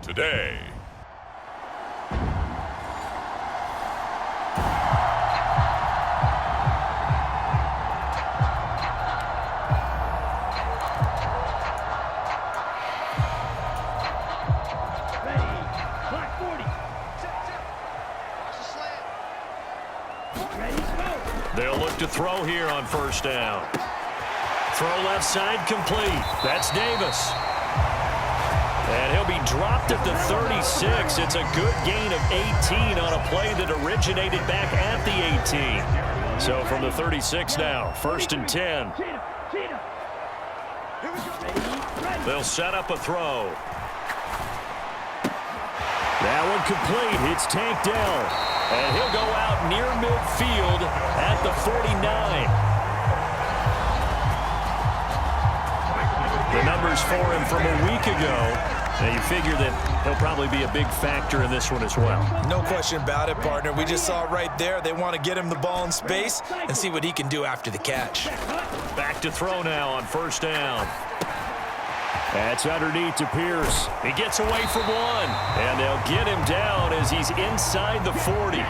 today. They'll look to throw here on first down. Throw left side complete. That's Davis. And he'll be dropped at the 36. It's a good gain of 18 on a play that originated back at the 18. So from the 36 now, first and 10. They'll set up a throw. That one complete. It's Tank Dell. And he'll go out near midfield at the 49. The numbers for him from a week ago. Now you figure that he'll probably be a big factor in this one as well. No question about it, partner. We just saw it right there. They want to get him the ball in space and see what he can do after the catch. Back to throw now on first down. That's underneath to Pierce. He gets away from one, and they'll get him down as he's inside the 40.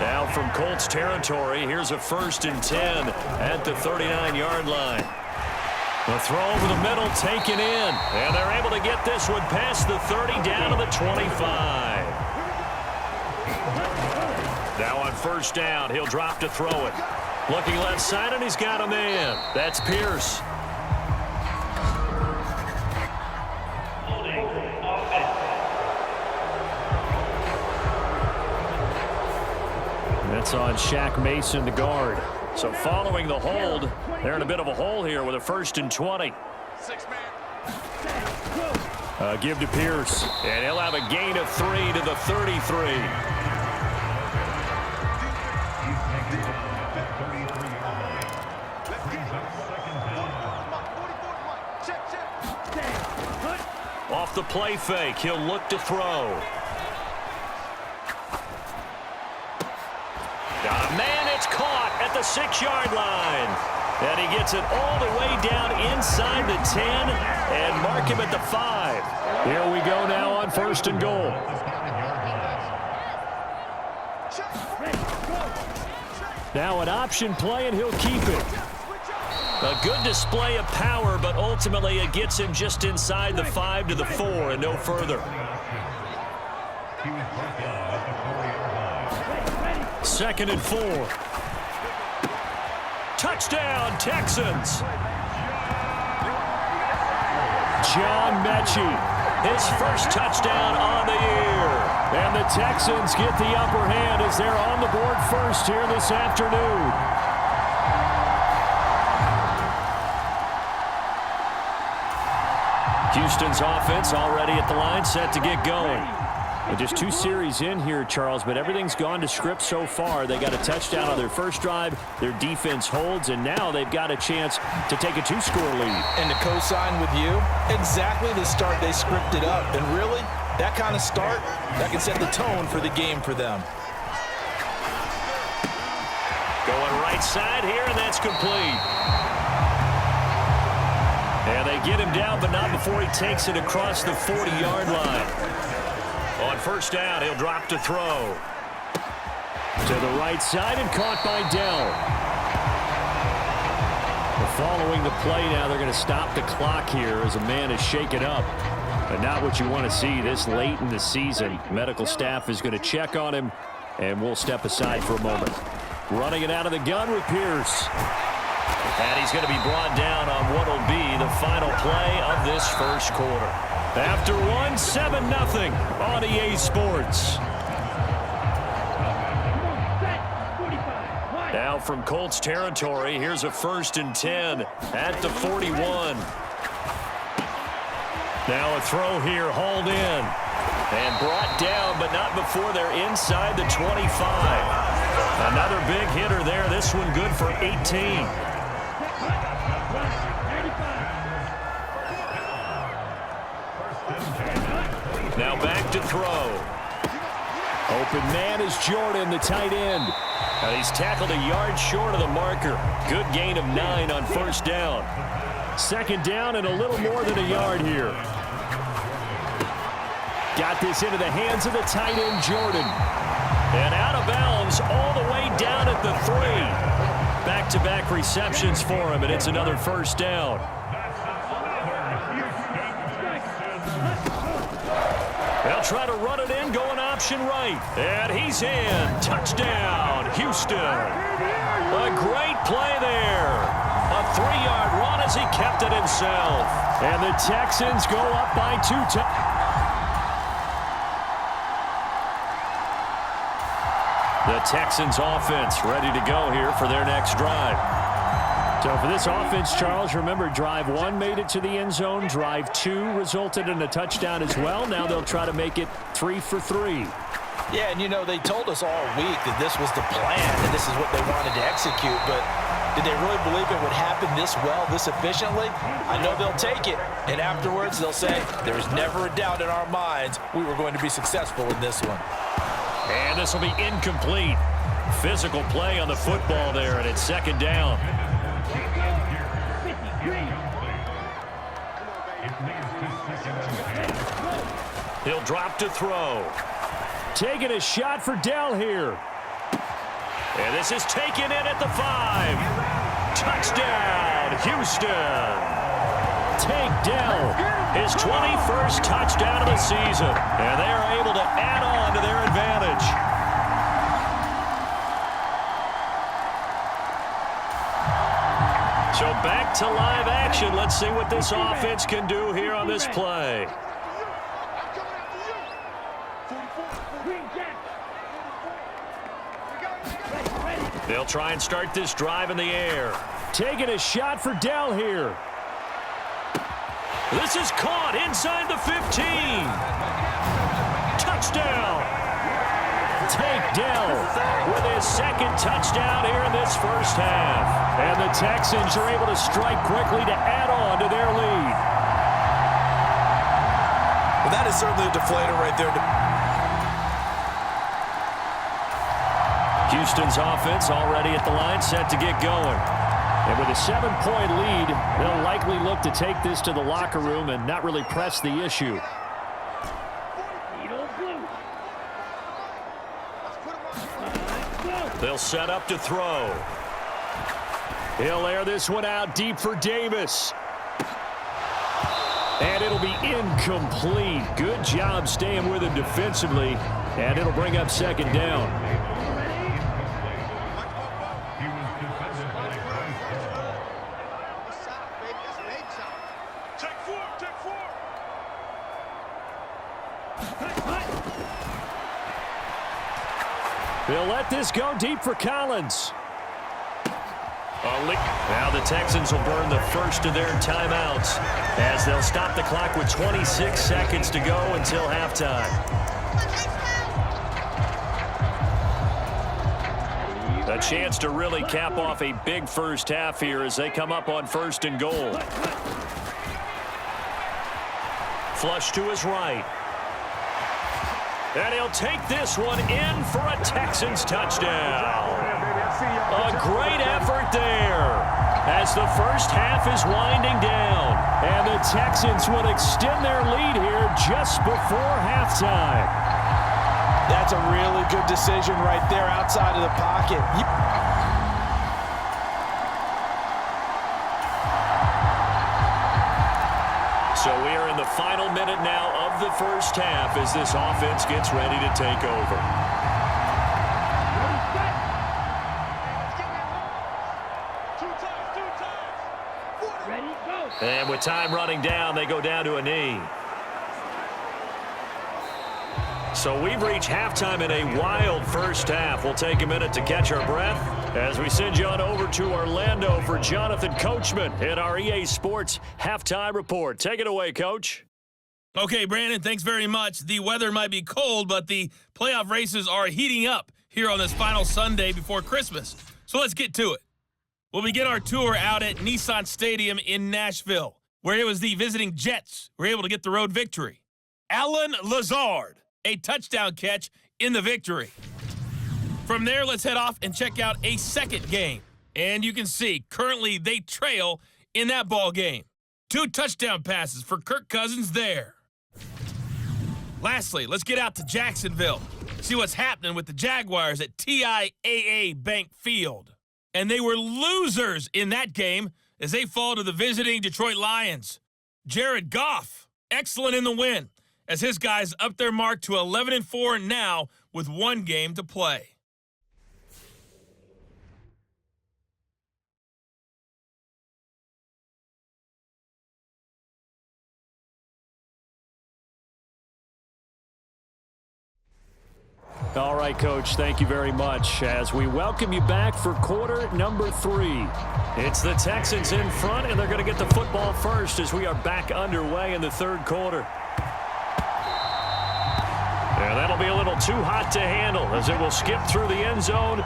Now from Colts territory, here's a first and 10 at the 39-yard line. The throw over the middle taken in, and they're able to get this one past the 30 down to the 25. Now on first down, he'll drop to throw it. Looking left side, and he's got a man. That's Pierce. That's on Shaq Mason, the guard. So following the hold, they're in a bit of a hole here with a first and 20. Give to Pierce, and he'll have a gain of 3 to the 33. Off the play fake, he'll look to throw. Got a man, it's caught at the 6-yard line. And he gets it all the way down inside the 10 and mark him at the 5. Here we go now on first and goal. Now an option play, and he'll keep it. A good display of power, but ultimately it gets him just inside the 5 to the 4 and no further. Second and 4. Touchdown, Texans. John Mechie, his first touchdown on the year. And the Texans get the upper hand as they're on the board first here this afternoon. Houston's offense already at the line, set to get going. And just 2 series in here, Charles, but everything's gone to script so far. They got a touchdown on their first drive. Their defense holds, and now they've got a chance to take a 2-score lead. And to co-sign with you, exactly the start they scripted up. And really, that kind of start, that can set the tone for the game for them. Going right side here, and that's complete. And they get him down, but not before he takes it across the 40-yard line. On first down, he'll drop to throw. To the right side and caught by Dell. Following the play now, they're going to stop the clock here as a man is shaken up. But not what you want to see this late in the season. Medical staff is going to check on him, and we'll step aside for a moment. Running it out of the gun with Pierce. And he's going to be brought down on what will be the final play of this first quarter. After 7-0 on EA Sports. Now from Colts territory, here's a first and 10 at the 41. Now a throw here, hauled in. And brought down, but not before they're inside the 25. Another big hitter there. This one good for 18. Now back to throw. Open man is Jordan, the tight end. And he's tackled a yard short of the marker. Good gain of 9 on first down. Second down and a little more than a yard here. Got this into the hands of the tight end, Jordan. And out of bounds all the way down at the 3. Back-to-back receptions for him, and it's another first down. They'll try to run it in, going option right. And he's in. Touchdown, Houston. A great play there. A 3-yard run as he kept it himself. And the Texans go up by 2 The Texans offense ready to go here for their next drive. So for this offense, Charles, remember drive 1 made it to the end zone. Drive 2 resulted in a touchdown as well. Now they'll try to make it 3 for 3. Yeah, and you know, they told us all week that this was the plan and this is what they wanted to execute, but did they really believe it would happen this well, this efficiently? I know they'll take it, and afterwards they'll say, there's never a doubt in our minds we were going to be successful in this one. And this will be incomplete. Physical play on the football there, and it's second down. He'll drop to throw. Taking a shot for Dell here. And this is taken in at the 5. Touchdown, Houston. Take Dell, his 21st touchdown of the season. And they are able to add on to their advantage. So back to live action. Let's see what this offense can do here on this play. They'll try and start this drive in the air. Taking a shot for Dell here. This is caught inside the 15. Touchdown. Take Dell with his second touchdown here in this first half. And the Texans are able to strike quickly to add on to their lead. Well, that is certainly a deflator right there. Houston's offense already at the line, set to get going. And with a 7-point lead, they'll likely look to take this to the locker room and not really press the issue. They'll set up to throw. He'll air this one out deep for Davis. And it'll be incomplete. Good job staying with him defensively. And it'll bring up second down. They'll let this go deep for Collins. Now the Texans will burn the first of their timeouts as they'll stop the clock with 26 seconds to go until halftime. A chance to really cap off a big first half here as they come up on 1st and goal. Flush to his right. And he'll take this one in for a Texans touchdown. A great effort there as the first half is winding down. And the Texans will extend their lead here just before halftime. That's a really good decision right there outside of the pocket. So we are in the final minute now of the first half as this offense gets ready to take over. And with time running down, they go down to a knee. So we've reached halftime in a wild first half. We'll take a minute to catch our breath as we send you on over to Orlando for Jonathan Coachman in our EA Sports Halftime Report. Take it away, Coach. Okay, Brandon, thanks very much. The weather might be cold, but the playoff races are heating up here on this final Sunday before Christmas. So let's get to it. We'll begin our tour out at Nissan Stadium in Nashville, where it was the visiting Jets who were able to get the road victory. Allen Lazard, a touchdown catch in the victory. From there, let's head off and check out a second game. And you can see, currently they trail in that ball game. 2 touchdown passes for Kirk Cousins there. Lastly, let's get out to Jacksonville. See what's happening with the Jaguars at TIAA Bank Field. And they were losers in that game as they fall to the visiting Detroit Lions. Jared Goff, excellent in the win, as his guys up their mark to 11-4 now with one game to play. All right, Coach, thank you very much as we welcome you back for quarter number 3. It's the Texans in front, and they're going to get the football first as we are back underway in the third quarter. And that'll be a little too hot to handle as it will skip through the end zone.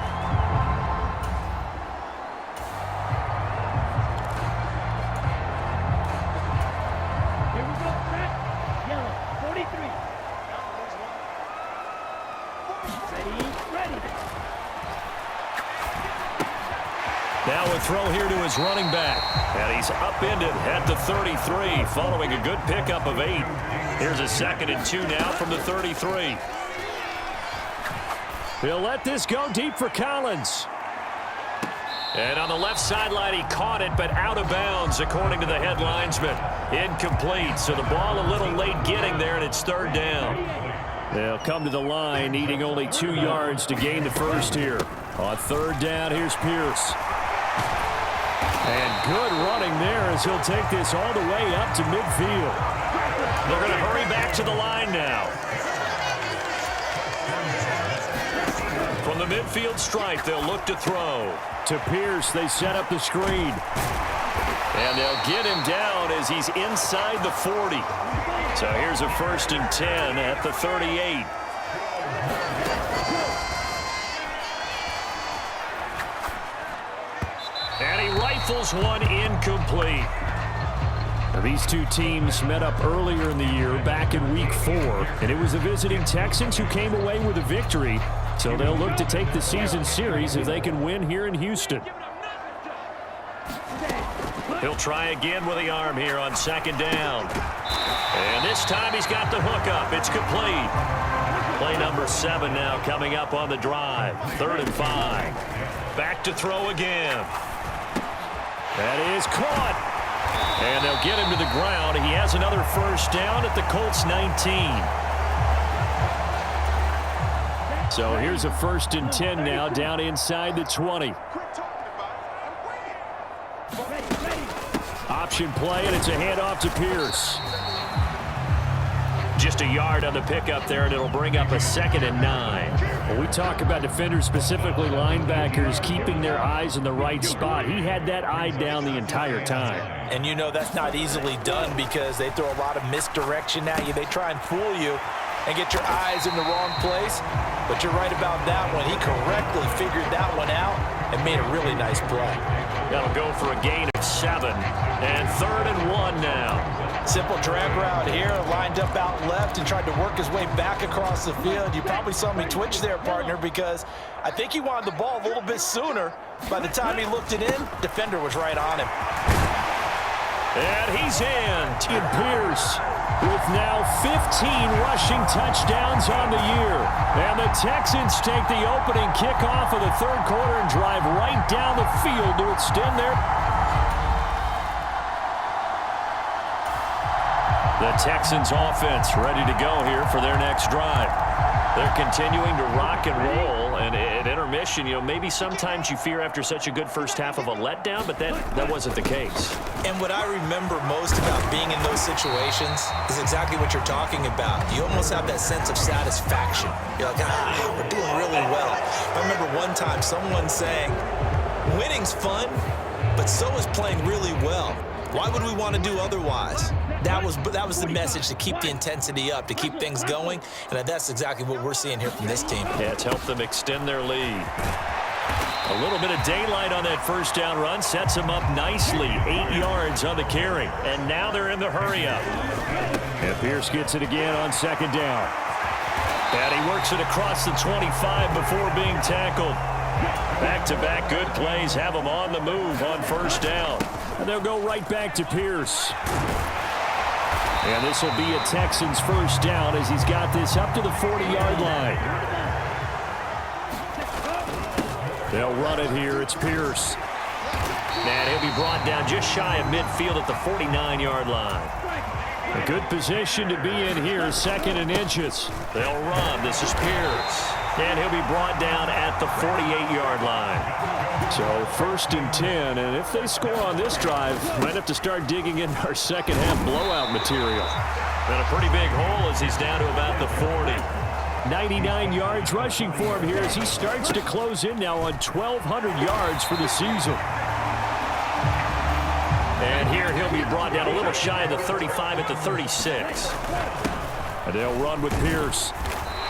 Here we go, set, yellow, 43. Ready. Now a throw here to his running back. And he's upended at the 33 following a good pickup of 8. Here's a 2nd and 2 now from the 33. He'll let this go deep for Collins. And on the left sideline, he caught it, but out of bounds, according to the head linesman. Incomplete, so the ball a little late getting there, and it's 3rd down. They'll come to the line, needing only 2 yards to gain the first here. On 3rd down, here's Pierce. And good running there as he'll take this all the way up to midfield. They're going to hurry back to the line now. From the midfield stripe, they'll look to throw. To Pierce, they set up the screen. And they'll get him down as he's inside the 40. So here's a 1st and 10 at the 38. And he rifles one incomplete. Now, these two teams met up earlier in the year, back in week 4, and it was the visiting Texans who came away with a victory. So they'll look to take the season series if they can win here in Houston. He'll try again with the arm here on 2nd down. And this time he's got the hook up. It's complete. Play number 7 now coming up on the drive. 3rd and 5. Back to throw again. That is caught. And they'll get him to the ground. He has another 1st down at the Colts 19. So here's a 1st and 10 now down inside the 20. Option play, and it's a handoff to Pierce. Just a yard on the pickup there, and it'll bring up a 2nd and 9. When we talk about defenders, specifically linebackers, keeping their eyes in the right spot, he had that eye down the entire time. And you know that's not easily done because they throw a lot of misdirection at you. They try and fool you and get your eyes in the wrong place. But you're right about that one. He correctly figured that one out and made a really nice play. That'll go for a gain of 7. And 3rd and 1 now. Simple drag route here, lined up out left and tried to work his way back across the field. You probably saw me twitch there, partner, because I think he wanted the ball a little bit sooner. By the time he looked it in, defender was right on him. And he's in. Tim Pierce with now 15 rushing touchdowns on the year. And the Texans take the opening kickoff of the 3rd quarter and drive right down the field to extend their... The Texans offense ready to go here for their next drive. They're continuing to rock and roll, and at intermission, you know, maybe sometimes you fear after such a good first half of a letdown, but that wasn't the case. And what I remember most about being in those situations is exactly what you're talking about. You almost have that sense of satisfaction. You're like, we're doing really well. I remember one time someone saying, winning's fun, but so is playing really well. Why would we want to do otherwise? That was the message, to keep the intensity up, to keep things going, and that's exactly what we're seeing here from this team. Yeah, it's helped them extend their lead. A little bit of daylight on that 1st down run sets them up nicely. 8 yards on the carry, and now they're in the hurry-up. And Pierce gets it again on 2nd down. And he works it across the 25 before being tackled. Back-to-back good plays have them on the move on 1st down. And they'll go right back to Pierce. And this will be a Texans first down as he's got this up to the 40-yard line. They'll run it here. It's Pierce. And he'll be brought down just shy of midfield at the 49-yard line. A good position to be in here, 2nd and inches. They'll run. This is Pierce. And he'll be brought down at the 48-yard line. So 1st and 10, and if they score on this drive, might have to start digging in our second-half blowout material. And a pretty big hole as he's down to about the 40. 99 yards rushing for him here as he starts to close in now on 1,200 yards for the season. And here he'll be brought down a little shy of the 35 at the 36. And they'll run with Pierce.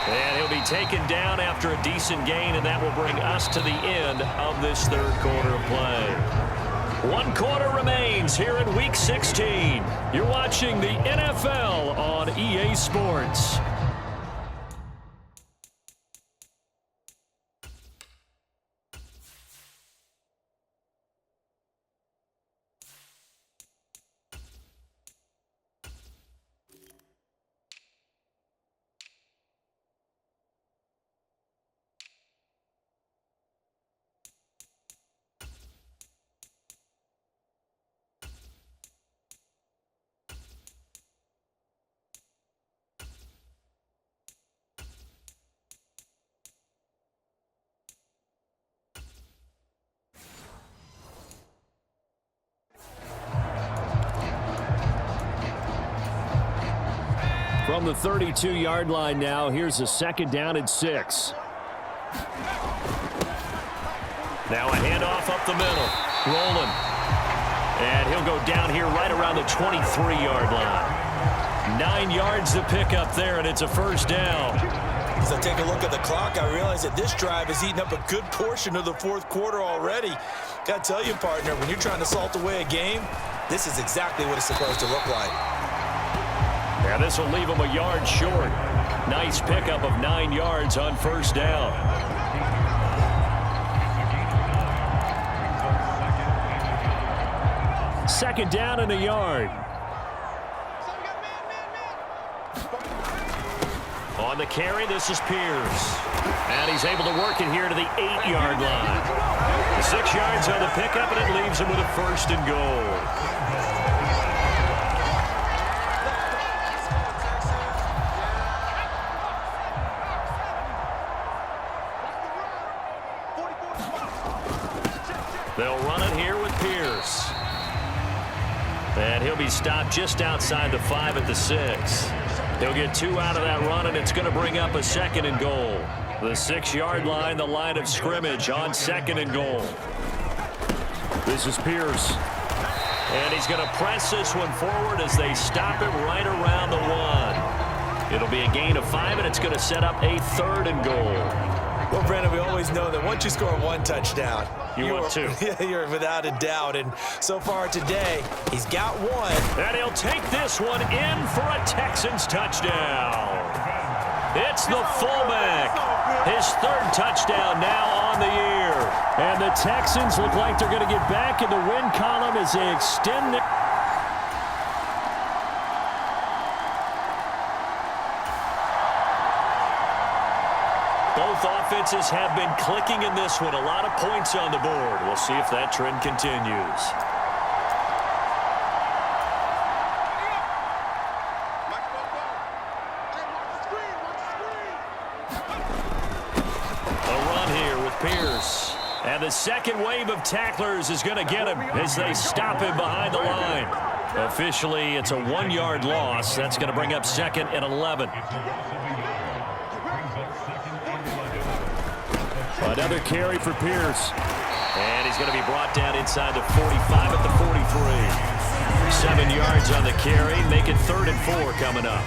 And he'll be taken down after a decent gain, and that will bring us to the end of this 3rd quarter of play. 1 quarter remains here in Week 16. You're watching the NFL on EA Sports. From the 32-yard line now, here's a 2nd down and 6. Now a handoff up the middle. Rolling. And he'll go down here right around the 23-yard line. 9 yards to pick up there, and it's a 1st down. As I take a look at the clock, I realize that this drive has eaten up a good portion of the 4th quarter already. Got to tell you, partner, when you're trying to salt away a game, this is exactly what it's supposed to look like. And this will leave him a yard short. Nice pickup of 9 yards on 1st down. Second down and a yard. On the carry, this is Pierce. And he's able to work it here to the 8-yard line. 6 yards on the pickup, and it leaves him with a 1st and goal. They'll run it here with Pierce. And he'll be stopped just outside the 5 at the 6. He'll get 2 out of that run, and it's going to bring up a 2nd and goal. The 6-yard line, the line of scrimmage on 2nd and goal. This is Pierce. And he's going to press this one forward as they stop him right around the 1. It'll be a gain of 5, and it's going to set up a 3rd and goal. Well, Brandon, we always know that once you score 1 touchdown, you want 2. You're without a doubt. And so far today, he's got 1. And he'll take this one in for a Texans touchdown. It's the fullback. His 3rd touchdown now on the year. And the Texans look like they're going to get back in the win column as they extend their... Both offenses have been clicking in this one. A lot of points on the board. We'll see if that trend continues. A run here with Pierce. And the 2nd wave of tacklers is going to get him as they stop him behind the line. Officially, it's a 1-yard loss. That's going to bring up 2nd and 11. Another carry for Pierce. And he's going to be brought down inside the 45 at the 43. 7 yards on the carry. Make it 3rd and 4 coming up.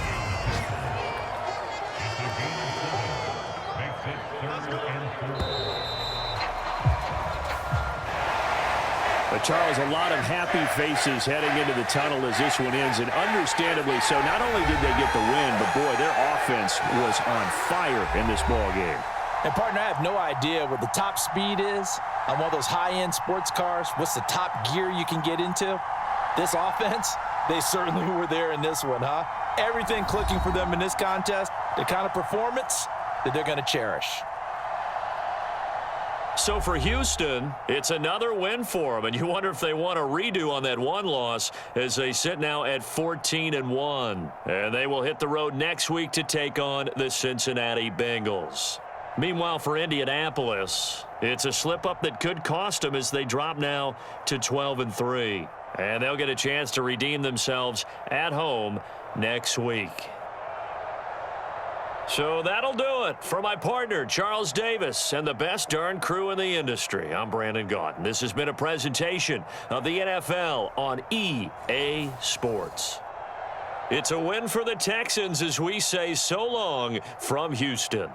But Charles, a lot of happy faces heading into the tunnel as this one ends, and understandably so. Not only did they get the win, but boy, their offense was on fire in this ball game. And, partner, I have no idea what the top speed is on one of those high-end sports cars. What's the top gear you can get into? This offense, They certainly were there in this one, huh? Everything clicking for them in this contest, the kind of performance that they're going to cherish. So for Houston, it's another win for them, and you wonder if they want a redo on that one loss as they sit now at 14-1. And they will hit the road next week to take on the Cincinnati Bengals. Meanwhile, for Indianapolis, it's a slip-up that could cost them as they drop now to 12-3. And they'll get a chance to redeem themselves at home next week. So that'll do it for my partner, Charles Davis, and the best darn crew in the industry. I'm Brandon Gaudin. This has been a presentation of the NFL on EA Sports. It's a win for the Texans as we say so long from Houston.